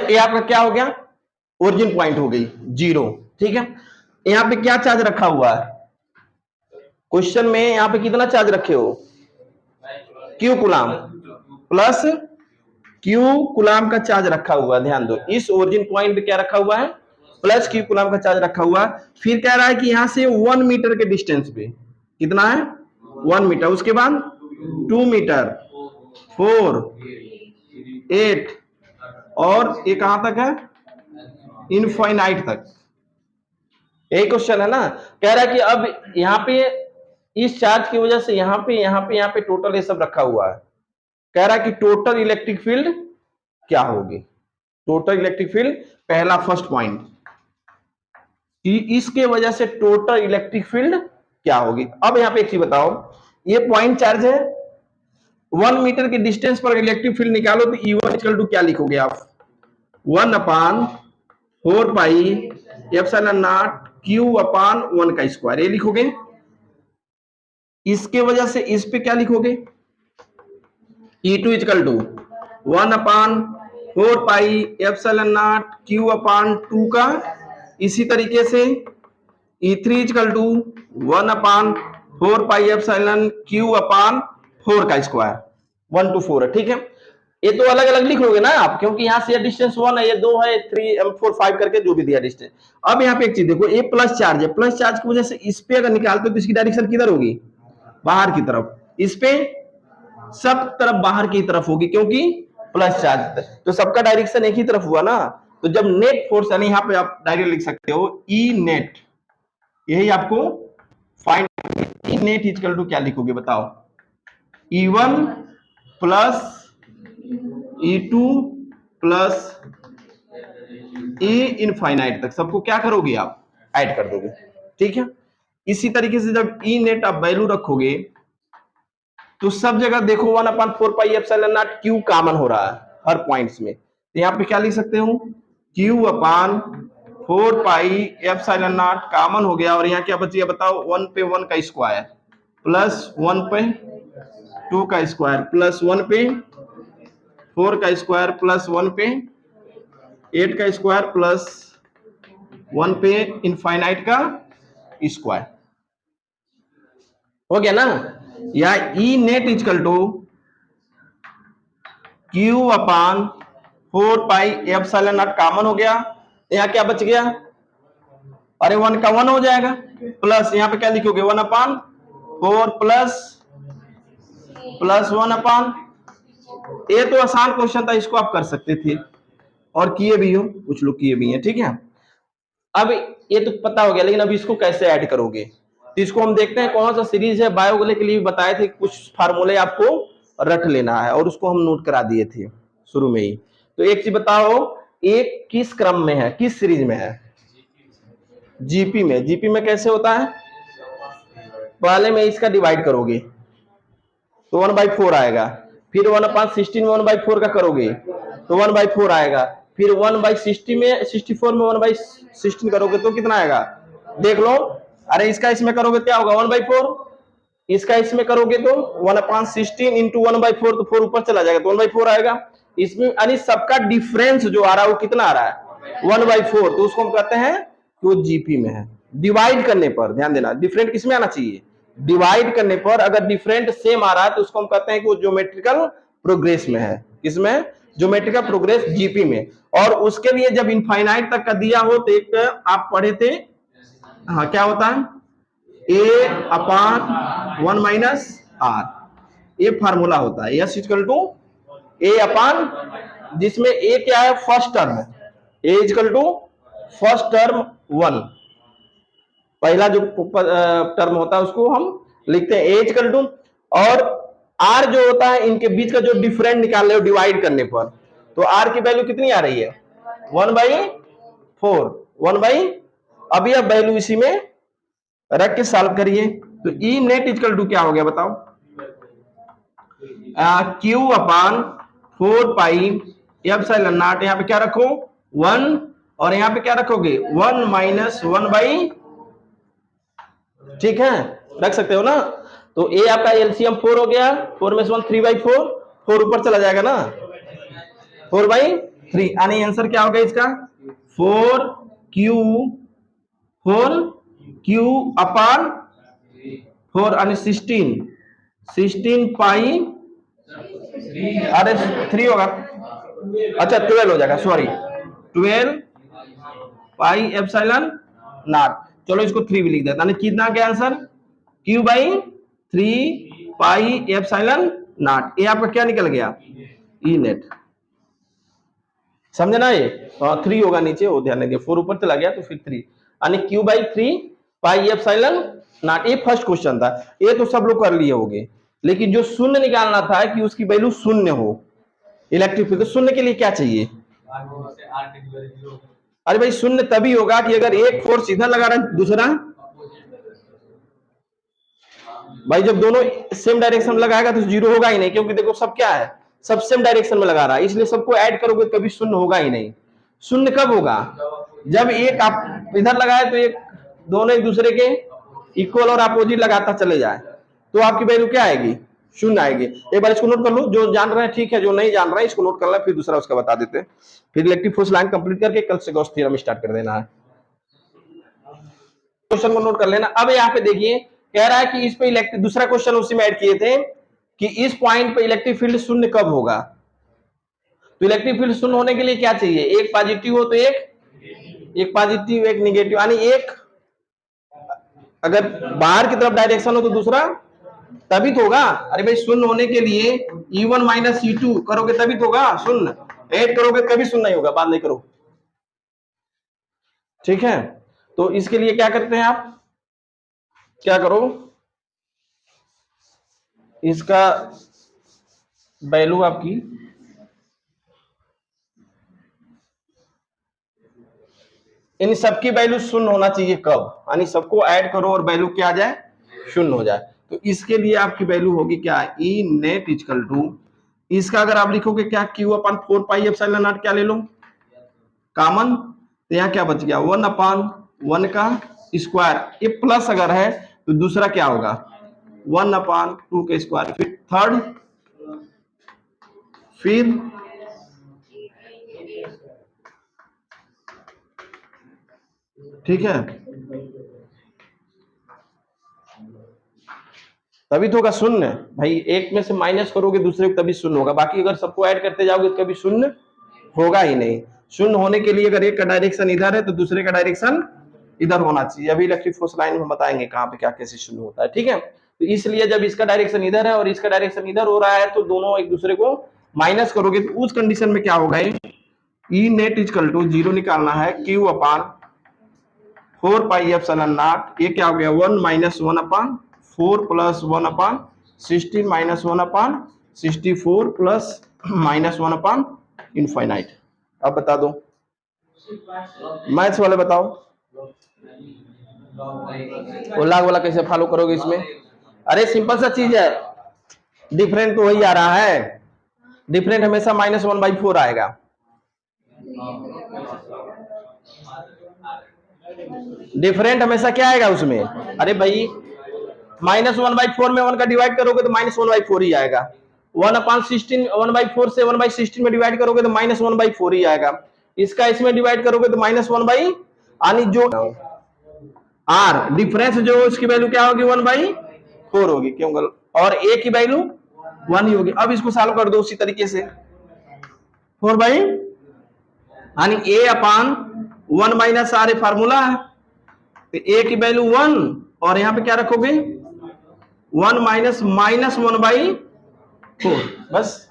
ये आपका क्या हो गया, ओरिजिन पॉइंट हो गई 0। ठीक है, यहाँ पे क्या चार्ज रखा हुआ है क्वेश्चन में, यहाँ पे कितना चार्ज रखे हो, क्यू कुलाम प्लस क्यू कुलाम का चार्ज रखा हुआ है। ध्यान दो, इस ओरिजिन पॉइंट पे क्या रखा हुआ है, प्लस क्यू कुलाम का चार्ज रखा हुआ है। फिर कह रहा है कि यहां से 1 मीटर के डिस्टेंस पे कितना है, 1 मीटर, उसके बाद 2 मीटर, 4, 8 और ये कहां तक है, इनफाइनाइट तक। यही क्वेश्चन है ना, कह रहा है कि अब यहाँ पे इस चार्ज की वजह से यहाँ पे टोटल ये सब रखा हुआ है। कह रहा है कि टोटल इलेक्ट्रिक फील्ड क्या होगी, टोटल इलेक्ट्रिक फील्ड, पहला फर्स्ट पॉइंट, इसके वजह से टोटल इलेक्ट्रिक फील्ड क्या होगी। अब यहाँ पे एक चीज बताओ, ये पॉइंट चार्ज है, 1 मीटर के डिस्टेंस पर इलेक्ट्रिक फील्ड निकालो तो E1 इक्वल टू क्या लिखोगे आप, 1/4 पाई एप्सिलॉन नॉट Q अपान 1 का स्क्वायर, ये लिखोगे। इसके वजह से इस पे क्या लिखोगे, E2 equal to 1/4 pi epsilon not Q upon 2 का, इसी तरीके से E3 equal to 1/4 pi epsilon Q upon 4 का स्क्वायर, 1 to 4 है। ठीक है, ये तो अलग अलग लिख लोगे ना आप, क्योंकि यहाँ से ये डिस्टेंस 1 है, ये 2 है, 3 4 5 करके जो भी दिया डिस्टेंस। अब यहाँ पे एक चीज देखो, ये प्लस चार्ज है, प्लस चार्ज की वजह से इस पे अगर निकालते हो तो इसकी डायरेक्शन किधर होगी, बाहर की तरफ, इस पे सब तरफ बाहर की तरफ होगी, क्योंकि प्लस चार्ज, तो सबका डायरेक्शन एक ही तरफ हुआ ना। तो जब नेट फोर्स, यानी यहाँ पे आप डायरेक्ट लिख सकते हो E नेट, यही आपको find, E net equal to क्या लिखोगे बताओ, E1 plus E2 plus E infinite तक, सबको क्या करोगे आप, ऐड कर दोगे। ठीक है, इसी तरीके से जब E नेट आप वैल्यू रखोगे तो सब जगह देखो 1/4 pi epsilon not Q common हो रहा है हर पॉइंट्स में, तो यहाँ पे क्या लिख सकते हो, Q/4 pi epsilon not common हो गया, और यहाँ क्या बच गया बताओ, 1 पे 1 का स्क्वायर प्लस 1 पे 2 का स्क्वायर प्लस 1 पे 4 का स्क्वायर प्लस 1 पे 8 का स्क्वायर प्लस 1 पे इनफाइनाइट का स्क्वायर, हो गया ना। या E net equal to Q/4 pi epsilon not common हो गया, यहाँ क्या बच गया, अरे 1 का 1 हो जाएगा, प्लस यहाँ पे क्या लिखोगे 1/4 प्लस 1/, ये तो आसान क्वेश्चन था, इसको आप कर सकते थे और किए भी हो, कुछ लोग किए भी हैं। ठीक है, अब ये तो पता हो गया, लेकिन अब इसको कैसे ऐड करोगे, तो इसको हम देखते हैं कौन सा सीरीज है। बायोगोले के लिए बताए थे, कुछ फार्मूले आपको रट लेना है, और उसको हम नोट करा दिए थे शुरू में ही। तो एक चीज बताओ, एक किस क्रम में है, किस सीरीज में है, जीपी में। जीपी में कैसे होता है, पहले में इसका डिवाइड करोगे तो 1/4 आएगा, फिर 1/16 में 1/4 का करोगे तो 1/4 आएगा, फिर 1/60 में 64 में 1/16 करोगे तो कितना आएगा, देख लो। अरे इसका इसमें करोगे क्या होगा, 1/4, इसका इसमें करोगे तो 1/16 इंटू 1/4, तो 4 ऊपर चला जाएगा तो 1/4 आएगा। इसमें यानी सबका डिफरेंस जो आ रहा है वो कितना आ रहा है, 1/4, तो उसको हम कहते हैं कि वो जीपी में है। डिवाइड करने पर ध्यान देना, डिफरेंट किसमें आना चाहिए, डिवाइड करने पर अगर डिफरेंट सेम आ रहा है तो उसको हम कहते हैं कि वो ज्योमेट्रिकल प्रोग्रेस में है। किसमें, ज्योमेट्रिकल प्रोग्रेस जीपी में। और उसके लिए जब इनफाइनाइट तक का दिया हो तो एक आप पढ़े थे, हाँ क्या होता है, A/1 माइनस R, ये फार्मूला होता है, S इक्वल टू A/, जिसमें A क्या है, first term, A equal to first term 1, पहला जो टर्म होता है उसको हम लिखते हैं A इक्वल टू, और R जो होता है इनके बीच का जो डिफरेंट निकाल रहे हो डिवाइड करने पर, तो R की वैल्यू कितनी आ रही है, 1/4, 1/, अभी अब वैल्यू इसी में रख के सॉल्व करिए, तो E नेट इक्वल टू क्या हो गया बताओ, Q/4 पाई एप्सिलॉन नॉट, यहाँ पे क्या रखो 1, और यहाँ पे क्या रखोगे 1 माइनस 1/, ठीक है, रख सकते हो ना। तो A आपका एलसीएम 4 हो गया, 4 में से 1 3/4, 4 ऊपर चला जाएगा ना, 4/, 3 यानी आंसर क्या होगा इसका 4 क्यू अपॉन 4 यानी 16 पाई, अरे 3 होगा, अच्छा 12 हो जाएगा, सॉरी 12 पाई एप्सिलॉन नॉट। चलो इसको 3 भी लिख देता, यानी कितना क्या answer Q by 3 pi epsilon nought. ये आपका क्या निकल गया ई नेट, समझे ना? ये 3 होगा नीचे, वो ध्यान देंगे, 4 ऊपर चला गया तो फिर 3 यानी Q by 3 pi epsilon nought. ये फर्स्ट क्वेश्चन था, ये तो सब लोग कर लिए होंगे, लेकिन जो शून्य निकालना था कि उसकी वैल्यू शून्य हो इलेक्ट्रिक फील्ड, तो शून्य के लिए क्या चाहिए? अरे भाई शून्य तभी होगा कि अगर एक फोर्स इधर लगा रहा है दूसरा, भाई जब दोनों सेम डायरेक्शन में लगाएगा तो जीरो होगा ही नहीं, क्योंकि देखो सब क्या है, सब सेम डायरेक्शन में लगा रहा है, इसलिए सबको ऐड करोगे कभी शून्य होगा ही नहीं। शून्य कब होगा? जब एक आप इधर लगाए तो एक दोनों एक दूसरे के इक्वल और अपोजिट लगाता चले जाए, तो आपकी वैल्यू क्या आएगी? शून्य आएगी। एक बार इसको नोट कर लो, जो जान रहे हैं ठीक है, जो नहीं जान रहे हैं इसको नोट कर लें, फिर दूसरा उसका बता देते हैं। फिर इलेक्ट्रिक फोर्स लाइन कंप्लीट करके कल से गॉस थ्योरम स्टार्ट कर देना है। क्वेश्चन को नोट कर लेना। अब यहाँ पे देखिए कह रहा है कि इस पे इलेक्ट्रिक, दूसरा क्वेश्चन उसी में ऐड किए थे कि इस पॉइंट पे इलेक्ट्रिक फील्ड शून्य कब होगा। तो इलेक्ट्रिक फील्ड शून्य होने के लिए क्या चाहिए? एक पॉजिटिव हो तो एक पॉजिटिव एक निगेटिव, यानी एक अगर बाहर की तरफ डायरेक्शन हो तो दूसरा, तभी तो होगा। अरे भाई शून्य होने के लिए E1 माइनस E2 करोगे तभी तो होगा शून्य, ऐड करोगे कभी शून्य नहीं होगा, बात नहीं करो, ठीक है? तो इसके लिए क्या करते हैं आप, क्या करो, इसका वैल्यू आपकी इन सबकी वैल्यू शून्य होना चाहिए कब, यानी सबको ऐड करो और वैल्यू क्या आ जाए? शून्य हो जाए। तो इसके लिए आपकी वैल्यू होगी क्या? ई नेट इक्वल टू, इसका अगर आप लिखोगे क्या, Q upon 4 pi epsilon not, क्या ले लो कॉमन, तो यहाँ क्या बच गया 1/1 का स्क्वायर, ये प्लस अगर है तो दूसरा क्या होगा 1/2 का स्क्वायर, फिर थर्ड, फिर ठीक है, तभी तो होगा शून्य। भाई एक में से माइनस करोगे दूसरे को तभी शून्य होगा, बाकी अगर सबको ऐड करते जाओगे तो कभी शून्य होगा ही नहीं। शून्य होने के लिए अगर एक का डायरेक्शन इधर है तो दूसरे का डायरेक्शन इधर होना चाहिए। अभी इलेक्ट्रिक फोर्स लाइन में बताएंगे कहाँ पे क्या कैसे शून्य होता है, ठीक है? तो इसलिए जब इसका डायरेक्शन इधर है और इसका डायरेक्शन इधर हो रहा है तो दोनों एक दूसरे को माइनस करोगे तो उस कंडीशन में क्या होगा, ई नेट इक्वल टू 0 निकालना है, Q upon 4 pi epsilon nought, ये क्या हो गया 1 minus 1/4 plus 1/16 minus 1/64 plus minus 1/इनफाइनाइट। अब बता दो, मैथ्स वाले बताओ, वो लाग वाला कैसे फॉलो करोगे इसमें? अरे सिंपल सा चीज है, डिफरेंट तो वही आ रहा है, डिफरेंट हमेशा -1/4 आएगा। डिफरेंट हमेशा क्या आएगा उसमें? अरे भाई -1/4 में 1 का डिवाइड करोगे तो -1/4 ही आएगा, 1/16 1/4 से 1/16 में डिवाइड करोगे तो -1/4 ही आएगा, इसका इसमें डिवाइड करोगे तो -1 यानी जो आर डिफरेंस जो उसकी वैल्यू क्या होगी 1/4 होगी, क्यों? और ए की वैल्यू 1 ही होगी। अब इसको सॉल्व कर दो उसी तरीके से, 4 बाई यानी ए अपान 1 माइनस आर फार्मूला है, तो ए की वैल्यू 1 और यहां पे क्या रखोगे 1 माइनस -1/4, बस।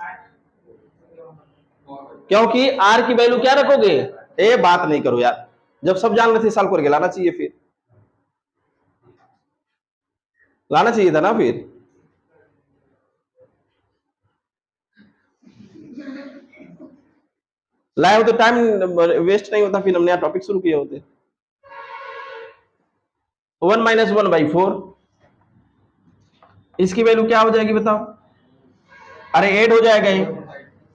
क्योंकि आर की वैल्यू क्या रखोगे, ए बात नहीं करो यार, जब सब जान रहे थे सॉल्व करके लाना चाहिए, फिर लाना चाहिए था ना, फिर लाए हो तो टाइम वेस्ट नहीं होता, फिर हम नया टॉपिक शुरू किए होते। 1 माइनस 1/4, इसकी वैल्यू क्या हो जाएगी बताओ? अरे 8 हो जाएगा ये,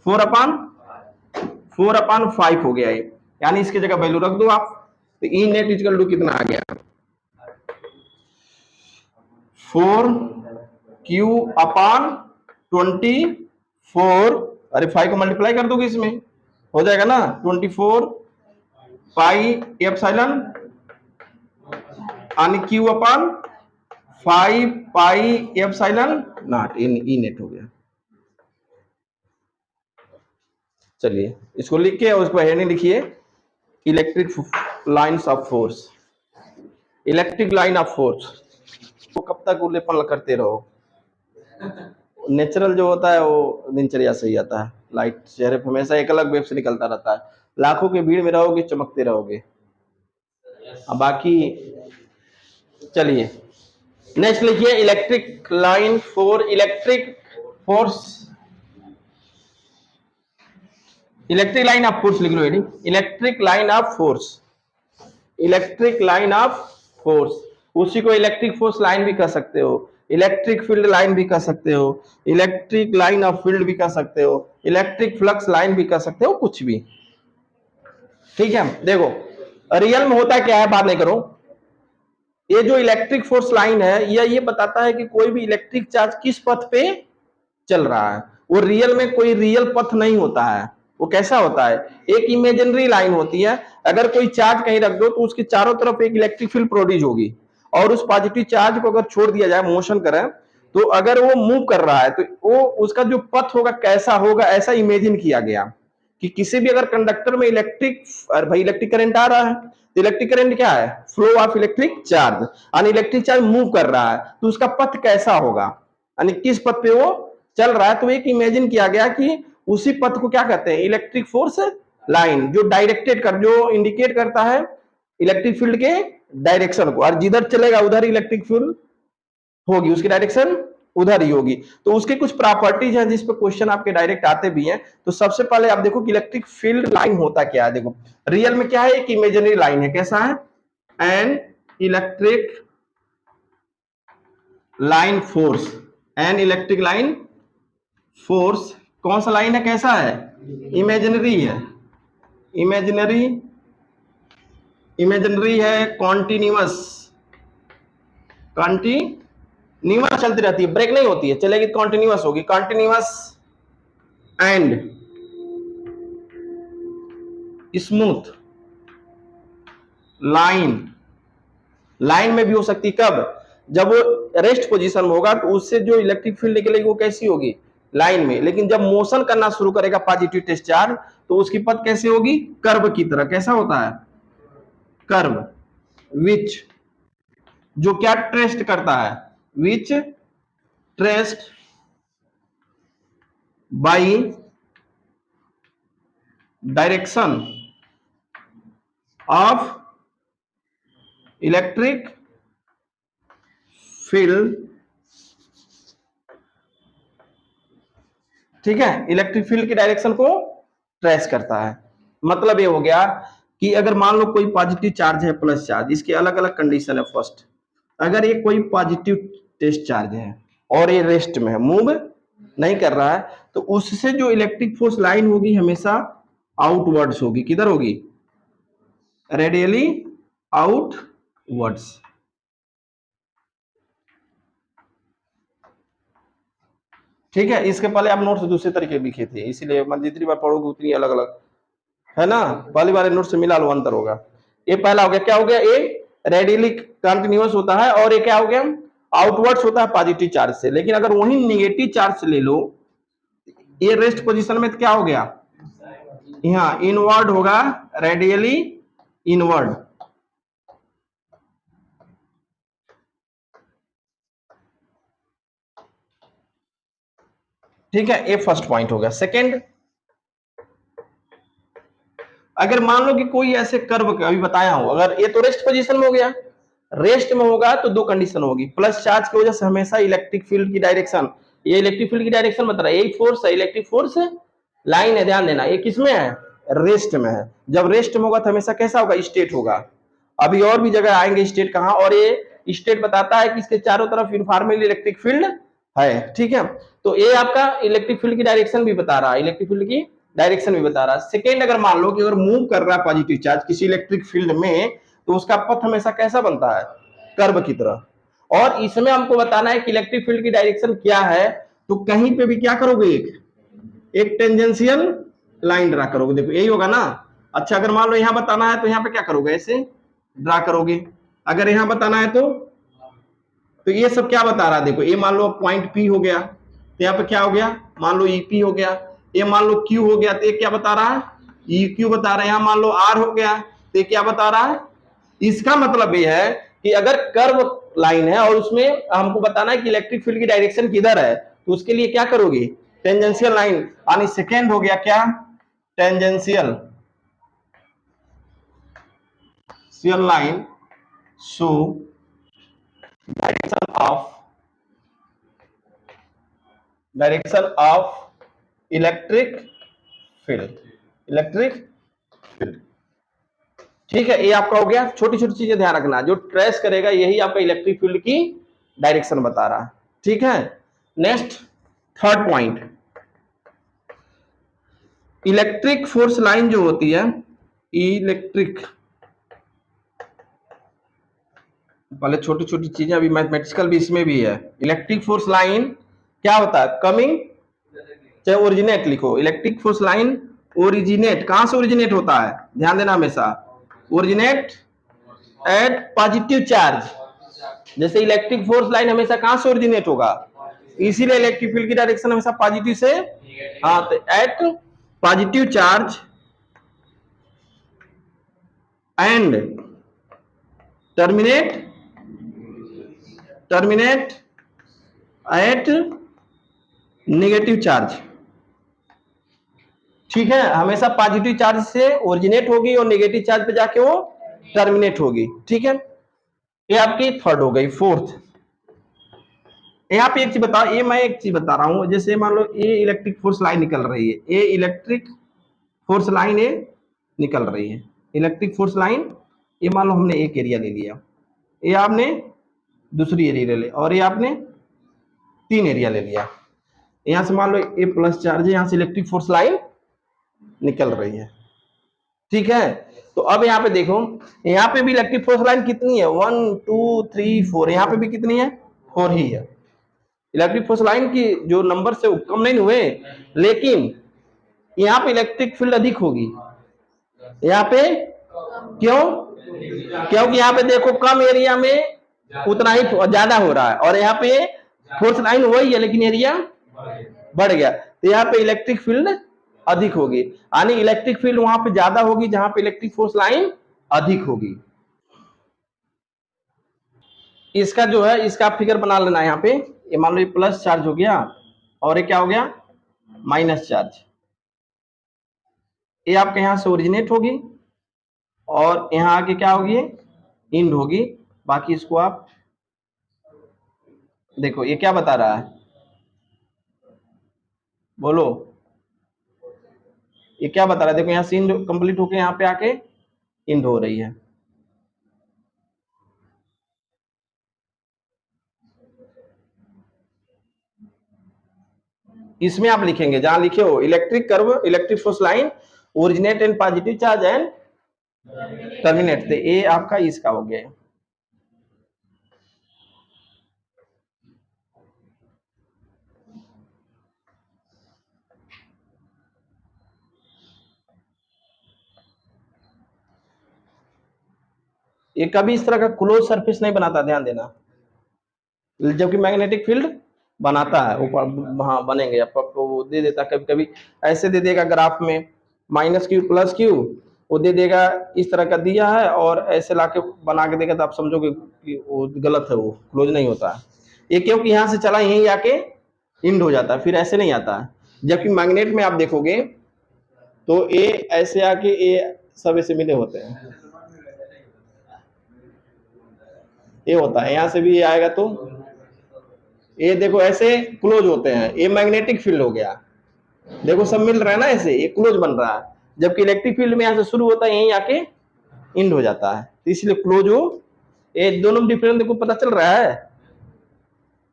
4/5 हो गया ये, यानी इसकी जगह वैल्यू रख दो आप, तो ई नेट इक्वल टू कितना आ गया 4 Q/24, अरे 5 को मल्टीप्लाई कर दोगे इसमें हो जाएगा ना, 24 पाई एप्सिलॉन यानी Q upon 5 pi epsilon not in E net हो गया। चलिए इसको लिख के उसको हेडिंग लिखिए, electric lines of force, electric line of force. तो कब तक उल्लेखन करते रहो, नेचुरल जो होता है वो दिनचर्या से ही आता है। लाइट चेहरे पे हमेशा एक अलग वेव से निकलता रहता है, लाखों की भीड़ में रहोगे चमकते रहोगे। अब बाकी चलिए नेक्स्ट लिखिए, electric line for electric force, electric line of force लिख लो, electric line of force, electric line of force, उसी को इलेक्ट्रिक फोर्स लाइन भी कह सकते हो, इलेक्ट्रिक फील्ड लाइन भी कह सकते हो, इलेक्ट्रिक लाइन ऑफ फील्ड भी कह सकते हो, इलेक्ट्रिक फ्लक्स लाइन भी कह सकते हो, कुछ भी। ठीक है, देखो रियल में होता क्या है, बात नहीं करो। ये जो इलेक्ट्रिक फोर्स लाइन है ये बताता है कि कोई भी इलेक्ट्रिक चार्ज किस पथ पे चल रहा है। वो रियल में कोई रियल पथ नहीं होता है, वो कैसा होता है, एक इमेजिनरी लाइन होती है। अगर कोई चार्ज कहीं रख दो तो उसके चारों तरफ एक इलेक्ट्रिक फील्ड प्रोड्यूस होगी, और उस पॉजिटिव चार्ज को अगर छोड़ दिया जाए, मोशन करें, तो अगर वो मूव कर रहा है तो वो उसका जो पथ होगा कैसा होगा, ऐसा इमेजिन किया गया कि किसी भी अगर कंडक्टर में इलेक्ट्रिक, भाई इलेक्ट्रिक करंट आ रहा है, तो इलेक्ट्रिक करंट क्या है, फ्लो ऑफ इलेक्ट्रिक चार्ज, और इलेक्ट्रिक चार्ज मूव कर रहा है तो उसका पथ कैसा होगा, यानी किस पथ पे वो चल रहा है। तो एक इमेजिन किया गया कि उसी पथ को क्या कहते हैं, इलेक्ट्रिक फोर्स लाइन, जो डायरेक्टेड कर, जो इंडिकेट करता है इलेक्ट्रिक फील्ड के डायरेक्शन को, और जिधर चलेगा उधर इलेक्ट्रिक फील्ड होगी, उसकी डायरेक्शन उधर ही होगी। तो उसके कुछ प्रॉपर्टीज हैं जिस पे क्वेश्चन आपके डायरेक्ट आते भी हैं। तो सबसे पहले आप देखो कि इलेक्ट्रिक फील्ड लाइन होता क्या है। देखो रियल में क्या है, एक इमेजिनरी लाइन है, कैसा है, an electric line force, an electric line force, कौन सा लाइन है, कैसा है, इमेजिनरी है, इमेजिनरी, इमेजिनरी है, कॉन्टिन्यूअस, कॉन्टिन्यूअस चलती रहती है, ब्रेक नहीं होती है, चलेगी कॉन्टिन्यूअस होगी, continuous and smooth line. Line में भी हो सकती, कब, जब वो रेस्ट पोजीशन में होगा तो उससे जो इलेक्ट्रिक फील्ड निकलेगी वो कैसी होगी, लाइन में। लेकिन जब मोशन करना शुरू करेगा पॉजिटिव टेस्ट चार्ज, तो उसकी पथ कैसे होगी, कर्व की तरह। कैसा होता है, कर्व, विच, जो क्या ट्रेस्ट करता है, which traced by direction of electric field. ठीक है, इलेक्ट्रिक फील्ड की डायरेक्शन को ट्रेस करता है। मतलब ये हो गया कि अगर मान लो कोई पॉजिटिव चार्ज है, प्लस चार्ज, इसके अलग अलग कंडीशन है। फर्स्ट, अगर ये कोई पॉजिटिव टेस्ट चार्ज है और ये रेस्ट में है, मूव नहीं कर रहा है, तो उससे जो इलेक्ट्रिक फोर्स लाइन होगी हमेशा आउटवर्ड्स होगी। किधर होगी, रेडियली आउटवर्ड्स। ठीक है, इसके पहले आप नोट्स दूसरे तरीके लिखे थे, इसीलिए मैं जितनी बार पढ़ोगे उतनी अलग अलग है ना, पहली बार नोट से मिला लो, अंतर होगा। ये पहला हो गया, क्या हो गया, ए रेडियली कंटिन्यूअस होता है, और ये क्या हो गया, आउटवर्ड्स होता है पॉजिटिव चार्ज से। लेकिन अगर वही निगेटिव चार्ज से ले लो, ये रेस्ट पोजीशन में तो क्या हो गया, यहाँ इनवर्ड होगा, रेडियली इनवर्ड। ठीक है, ये फर्स्ट पॉइंट हो गया। सेकेंड, अगर मान लो कि कोई ऐसे कर्व अभी बताया हूं, अगर ये तो रेस्ट पोजीशन में हो गया, रेस्ट में होगा तो दो कंडीशन होगी, प्लस चार्ज की वजह से हमेशा इलेक्ट्रिक फील्ड की डायरेक्शन, ये इलेक्ट्रिक फील्ड की डायरेक्शन बता रहा है, यही फोर्स है, इलेक्ट्रिक फोर्स लाइन है, ध्यान देना, ये किसमें है, रेस्ट में है। जब रेस्ट में होगा तो हमेशा कैसा होगा, स्टेट होगा। अभी और भी जगह आएंगे स्टेट कहां, और ये स्टेट बताता है कि इसके चारों तरफ यूनिफॉर्मली इलेक्ट्रिक फील्ड है। ठीक है, तो ये आपका इलेक्ट्रिक फील्ड की डायरेक्शन भी बता रहा है, इलेक्ट्रिक फील्ड की डायरेक्शन भी बता रहा है। सेकेंड, अगर मान लो कि अगर मूव कर रहा है पॉजिटिव चार्ज किसी इलेक्ट्रिक फील्ड में, तो उसका पथ हमेशा कैसा बनता है, कर्व की तरह। और इसमें हमको बताना है कि इलेक्ट्रिक फील्ड की डायरेक्शन क्या है, तो कहीं पे भी क्या करोगे, एक टेंजेंशियल लाइन ड्रा करोगे, देखो यही होगा ना। अच्छा अगर मान लो यहाँ बताना है तो यहाँ पे क्या करोगे, ऐसे ड्रा करोगे। अगर यहाँ बताना है तो ये सब क्या बता रहा है, देखो ये मान लो पॉइंट पी हो गया, तो यहाँ पे क्या हो गया, मान लो ईपी हो गया। ये मान लो क्यू हो गया, तो ये क्या बता रहा है, ई क्यू बता रहा है। यहाँ मान लो आर हो गया, तो ये क्या बता रहा है। इसका मतलब ये है कि अगर कर्व लाइन है और उसमें हमको बताना है कि इलेक्ट्रिक फील्ड की डायरेक्शन किधर है, तो उसके लिए क्या करोगे, टेंजेंशियल लाइन। यानी सेकेंड हो गया क्या, tangential line show direction of electric field. ठीक है, ये आपका हो गया। छोटी छोटी चीजें ध्यान रखना, जो ट्रेस करेगा यही आपका इलेक्ट्रिक फील्ड की डायरेक्शन बता रहा है। ठीक है, next third point, electric force line जो होती है, इलेक्ट्रिक, पहले छोटी छोटी चीजें, अभी मैथमेटिकल भी इसमें भी है। इलेक्ट्रिक फोर्स लाइन क्या होता है, कमिंग, चाहे ओरिजिनेट लिखो, इलेक्ट्रिक फोर्स लाइन ओरिजिनेट, कहां से ओरिजिनेट होता है, ध्यान देना हमेशा, ओरिजिनेट एट पॉजिटिव चार्ज। जैसे इलेक्ट्रिक फोर्स लाइन हमेशा कहां से ओरिजिनेट होगा, इसीलिए इलेक्ट्रिक फील्ड की डायरेक्शन हमेशा पॉजिटिव से, हाँ, तो at positive charge and terminate at negative charge. ठीक है, हमेशा पॉजिटिव चार्ज से ओरिजिनेट होगी और नेगेटिव चार्ज पे जाके वो टर्मिनेट होगी। ठीक है, ये आपकी थर्ड हो गई। फोर्थ, यहाँ पे एक चीज बताओ, ये मैं एक चीज बता रहा हूं, जैसे मान लो ये इलेक्ट्रिक फोर्स लाइन निकल रही है, ये इलेक्ट्रिक फोर्स लाइन ये निकल रही है, इलेक्ट्रिक फोर्स लाइन, ये मान लो हमने एक एरिया ले लिया, ये आपने दूसरी एरिया ले लिया, और ये आपने तीन एरिया ले लिया। यहां से मान लो ए प्लस चार्ज है, यहां से इलेक्ट्रिक फोर्स लाइन निकल रही है। ठीक है, तो अब यहाँ पे देखो, यहाँ पे भी इलेक्ट्रिक फोर्स लाइन कितनी है, 1 2 3 4, यहाँ पे भी कितनी है, 4 ही है। इलेक्ट्रिक फोर्स लाइन की जो नंबर से कम नहीं हुए, लेकिन यहाँ पे इलेक्ट्रिक फील्ड अधिक होगी, यहाँ पे क्यों, क्योंकि यहाँ पे देखो कम एरिया में उतना ही ज्यादा हो रहा है, और यहाँ पे फोर्स लाइन वही है लेकिन एरिया बढ़ गया, तो यहाँ पे इलेक्ट्रिक फील्ड अधिक होगी। यानी इलेक्ट्रिक फील्ड वहां पे ज्यादा होगी जहां पे इलेक्ट्रिक फोर्स लाइन अधिक होगी। इसका जो है, इसका फिगर बना लेना यहाँ पे, ये मान लो ये प्लस चार्ज हो गया और ये क्या हो गया, माइनस चार्ज। ये आपके यहां से ओरिजिनेट होगी और यहां आके क्या होगी, इंड होगी। बाकी इसको आप देखो, ये क्या बता रहा है, बोलो, ये क्या बता रहा है, देखो यहां से इंड कंप्लीट होके यहाँ पे आके इंड हो रही है। इसमें आप लिखेंगे, जहां लिखे हो electric curve, electric force line originate and positive charge and terminate, तो ये आपका इसका हो गया। ये कभी इस तरह का क्लोज सरफेस नहीं बनाता, ध्यान देना, जबकि मैग्नेटिक फील्ड बनाता है, ऊपर हाँ बनेंगे, आपको वो दे देता, कभी कभी ऐसे दे देगा ग्राफ में, माइनस क्यू प्लस क्यू, वो दे देगा, इस तरह का दिया है और ऐसे लाके बना के देगा, तो आप समझोगे कि वो गलत है, वो क्लोज नहीं होता है। ये क्योंकि यहाँ से चला यहीं आके इंड हो जाता है, फिर ऐसे नहीं आता है। जबकि मैग्नेट में आप देखोगे तो ये ऐसे आके ये सब ऐसे मिले होते हैं, ये होता है, यहाँ से भी ये आएगा तो ये देखो ऐसे क्लोज होते हैं, ये मैग्नेटिक फील्ड हो गया, देखो सब मिल रहा है ना, ऐसे ये क्लोज बन रहा है। जबकि इलेक्ट्रिक फील्ड में यहाँ से शुरू होता है, यहीं आके इंड हो जाता है, तो इसलिए क्लोज हो। ये दोनों डिफरेंस देखो, पता चल रहा है,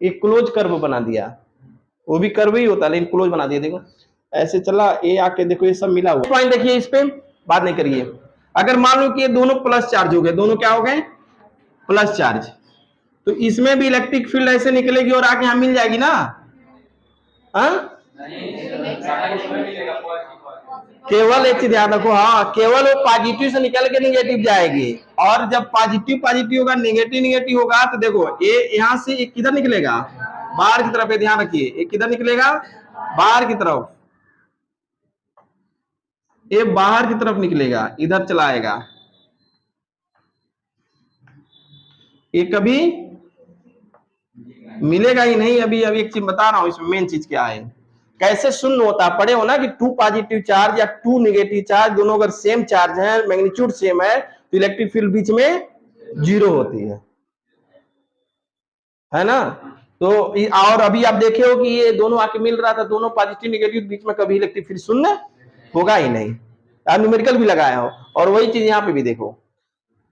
एक क्लोज कर्व बना दिया, वो भी कर्व ही होता है लेकिन क्लोज बना दिया, देखो ऐसे चला, ये आके देखो ये सब मिला हुआ। पॉइंट देखिए, इस पे बात नहीं करिए। अगर मान लो कि ये दोनों प्लस चार्ज हो गए, दोनों क्या हो गए, प्लस चार्ज, तो इसमें भी इलेक्ट्रिक फील्ड ऐसे निकलेगी और आके यहां मिल जाएगी ना, हाँ केवल एक चीज ध्यान रखो, हाँ केवल वो पॉजिटिव से निकल के निगेटिव जाएगी, और जब पॉजिटिव पॉजिटिव होगा, निगेटिव निगेटिव होगा, तो देखो ये यहां से एक किधर निकलेगा, बाहर की तरफ, ध्यान रखिए, ये किधर निकलेगा, बाहर की तरफ, ये बाहर की तरफ निकलेगा, इधर चला आएगा, ये कभी मिलेगा ही नहीं। अभी अभी एक चीज बता रहा हूं, इसमें मेन चीज क्या है, कैसे शून्य होता, पढ़े हो ना कि टू पॉजिटिव चार्ज या टू नेगेटिव चार्ज दोनों अगर सेम चार्ज है, मैग्नीट्यूड सेम है, तो इलेक्ट्रिक फील्ड बीच में जीरो होती है ना। तो और अभी आप देखे हो कि ये दोनों आके मिल रहा था, दोनों पॉजिटिव नेगेटिव, बीच में कभी इलेक्ट्रिक फील्ड शून्य होगा ही नहीं। आप न्यूमेरिकल भी लगाया हो, और वही चीज यहाँ पे भी देखो,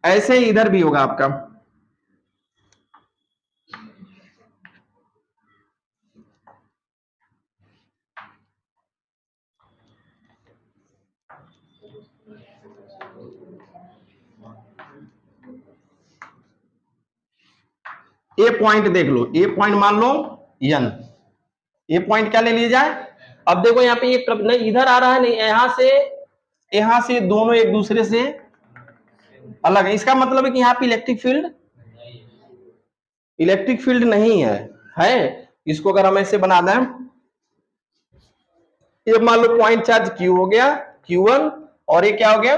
ऐसे ही इधर भी होगा आपका। ए पॉइंट देख लो, ए पॉइंट मान लो एन, ये पॉइंट क्या ले लिया जाए। अब देखो यहाँ पे ये नहीं इधर आ रहा है, नहीं यहां से दोनों एक दूसरे से अलग है, इसका मतलब है कि यहाँ पे इलेक्ट्रिक फील्ड नहीं है। इसको अगर हम ऐसे बना दें, ये मान लो पॉइंट चार्ज Q हो गया, Q1, और ये क्या हो गया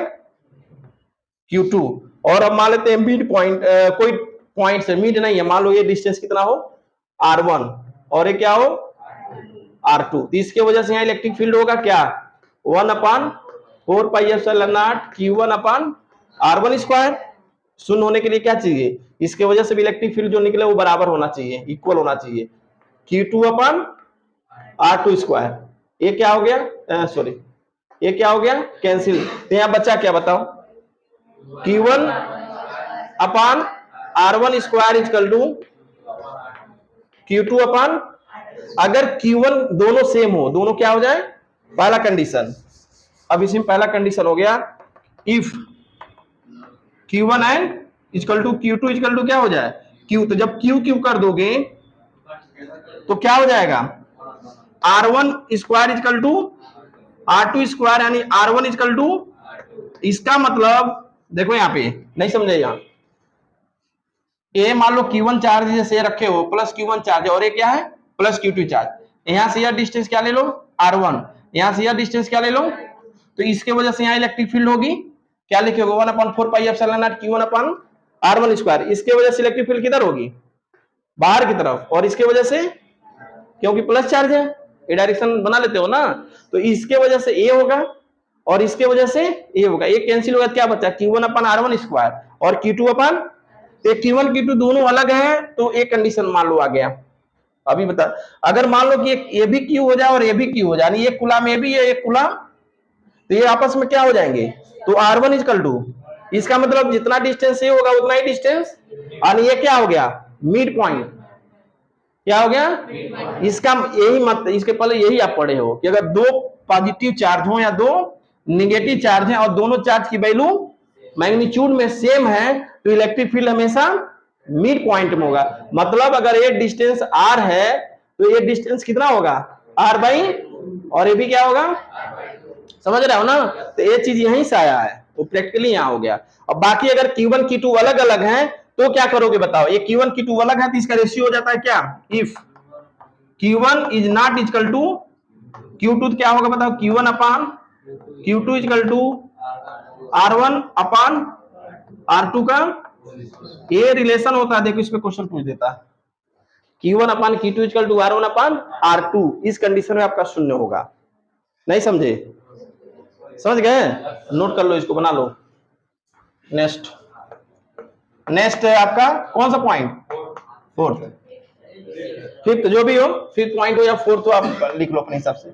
Q2, और अब मान लेते हैं मिड पॉइंट, कोई पॉइंट से मिड नहीं है, मान लो ये डिस्टेंस कितना हो R1, और ये क्या हो R2, तो इसके वजह से यहाँ इलेक्ट्रिक फील्ड होगा क्या, 1/4πε0 Q1/R1²। शून्य होने के लिए क्या चाहिए, इसके वजह से भी इलेक्ट्रिक फील्ड जो निकले वो बराबर होना चाहिए, इक्वल होना चाहिए, Q2/R2²। ये क्या हो गया, सॉरी ये क्या हो गया, कैंसिल, तो यहाँ बचा क्या बताओ, Q1/R1² Q2, अगर Q1 दोनों सेम हो, दोनों क्या हो जाए, पहला कंडीशन। अब इसमें पहला कंडीशन हो गया, if Q1 and equal to Q2 equal to क्या हो जाए Q, तो जब Q कर दोगे तो क्या हो जाएगा, R1² इक्वल टू R2², यानी R1 इक्वल टू, इसका मतलब देखो यहाँ पे नहीं समझेगा, ये मान लो Q1 चार्ज जैसे रखे हो, प्लस Q1 चार्ज, और ये क्या है प्लस Q2 चार्ज, यहां से यह डिस्टेंस क्या ले लो R1, यहां से यह डिस्टेंस क्या ले लो, तो इसके वजह से यहाँ इलेक्ट्रिक फील्ड होगी, क्या लिखे होगा 1/4πε0 Q1/R1², इसके वजह से इलेक्ट्रिक फील्ड किधर होगी, बाहर की तरफ, और इसके वजह से क्योंकि प्लस चार्ज है, ये डायरेक्शन बना लेते हो ना, तो इसके वजह से ये होगा, और इसके वजह से ये होगा, ये कैंसिल होगा, क्या बचा Q1/R1² और Q2, तो Q1 Q2 दोनों अलग है, तो एक कंडीशन मान लो आ गया। अभी बता, अगर मान लो कि ये भी Q हो जाए और ये भी Q हो जाए, ये कुलाम ये भी है, एक कुलाम, तो ये आपस में क्या हो जाएंगे, तो R1 इक्वल टू, इसका मतलब जितना डिस्टेंस ये होगा उतना ही डिस्टेंस, और ये क्या हो गया मिड पॉइंट, क्या हो गया, इसका यही मत, इसके पहले यही आप पढ़े हो कि अगर दो पॉजिटिव चार्ज हो या दो निगेटिव चार्ज है और दोनों चार्ज की वैल्यू मैग्नीट्यूड में सेम है, तो इलेक्ट्रिक फील्ड हमेशा मिड पॉइंट में होगा। मतलब अगर ये डिस्टेंस R है, तो ये डिस्टेंस कितना होगा R बाई, और ये भी क्या होगा, समझ रहे हो ना, तो ये चीज यहीं से आया है, तो प्रैक्टिकली यहाँ हो गया। अब बाकी अगर Q1 Q2 अलग अलग हैं, तो क्या करोगे बताओ, ये Q1 Q2 अलग है, तो इसका रेशियो हो जाता है क्या, if Q1 is not equal to Q2, तो क्या होगा बताओ, Q1/Q2 इक्वल टू R1/R2 का ये रिलेशन होता है, देखो इस पे क्वेश्चन पूछ देता है, Q1/Q2 इक्वल टू R1/R2, इस कंडीशन में आपका शून्य होगा। नहीं समझे, समझ गए, नोट कर लो, इसको बना लो। नेक्स्ट है आपका कौन सा पॉइंट, फोर्थ, फिफ्थ, जो भी हो, फिफ्थ पॉइंट हो या फोर्थ हो, आप लिख लो अपने हिसाब से।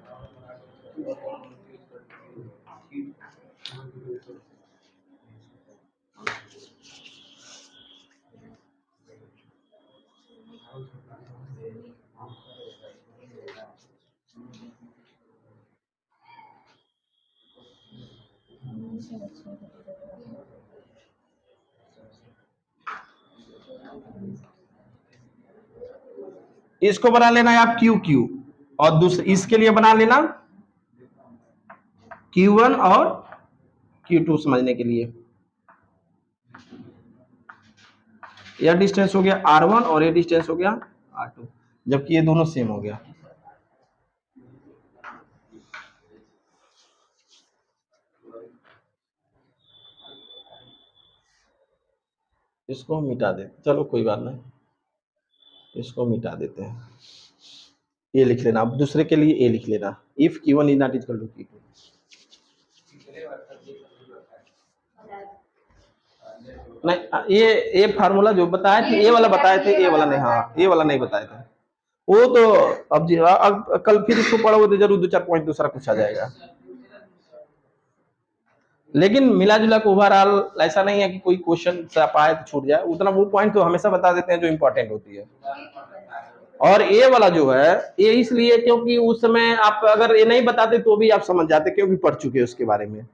इसको बना लेना है आप Q, और दूसरे इसके लिए बना लेना Q1 और Q2 समझने के लिए। यह डिस्टेंस हो गया R1 और ये डिस्टेंस हो गया R2, जबकि ये दोनों सेम हो गया। इसको मिटा देते, चलो कोई बात नहीं, इसको मिटा देते हैं। ये लिख लेना, अब दूसरे के लिए ये लिख लेना, if Q1 is not equal to Q2। नहीं, ये फार्मूला जो बताए थे, ये वाला बताए थे, ये वाला नहीं, हाँ ये वाला नहीं बताए थे। वो तो अब कल फिर इसको पढ़ोगे तो जरूर 2-4 पॉइंट दूसरा कुछ आ जाएगा। लेकिन मिला जुला के ओवरऑल ऐसा नहीं है कि कोई क्वेश्चन से आप आए तो छूट जाए, उतना वो पॉइंट तो हमेशा बता देते हैं जो इंपॉर्टेंट होती है। और ये वाला जो है ये इसलिए क्योंकि उस समय आप अगर ये नहीं बताते तो भी आप समझ जाते, क्योंकि पढ़ चुके हैं उसके बारे में।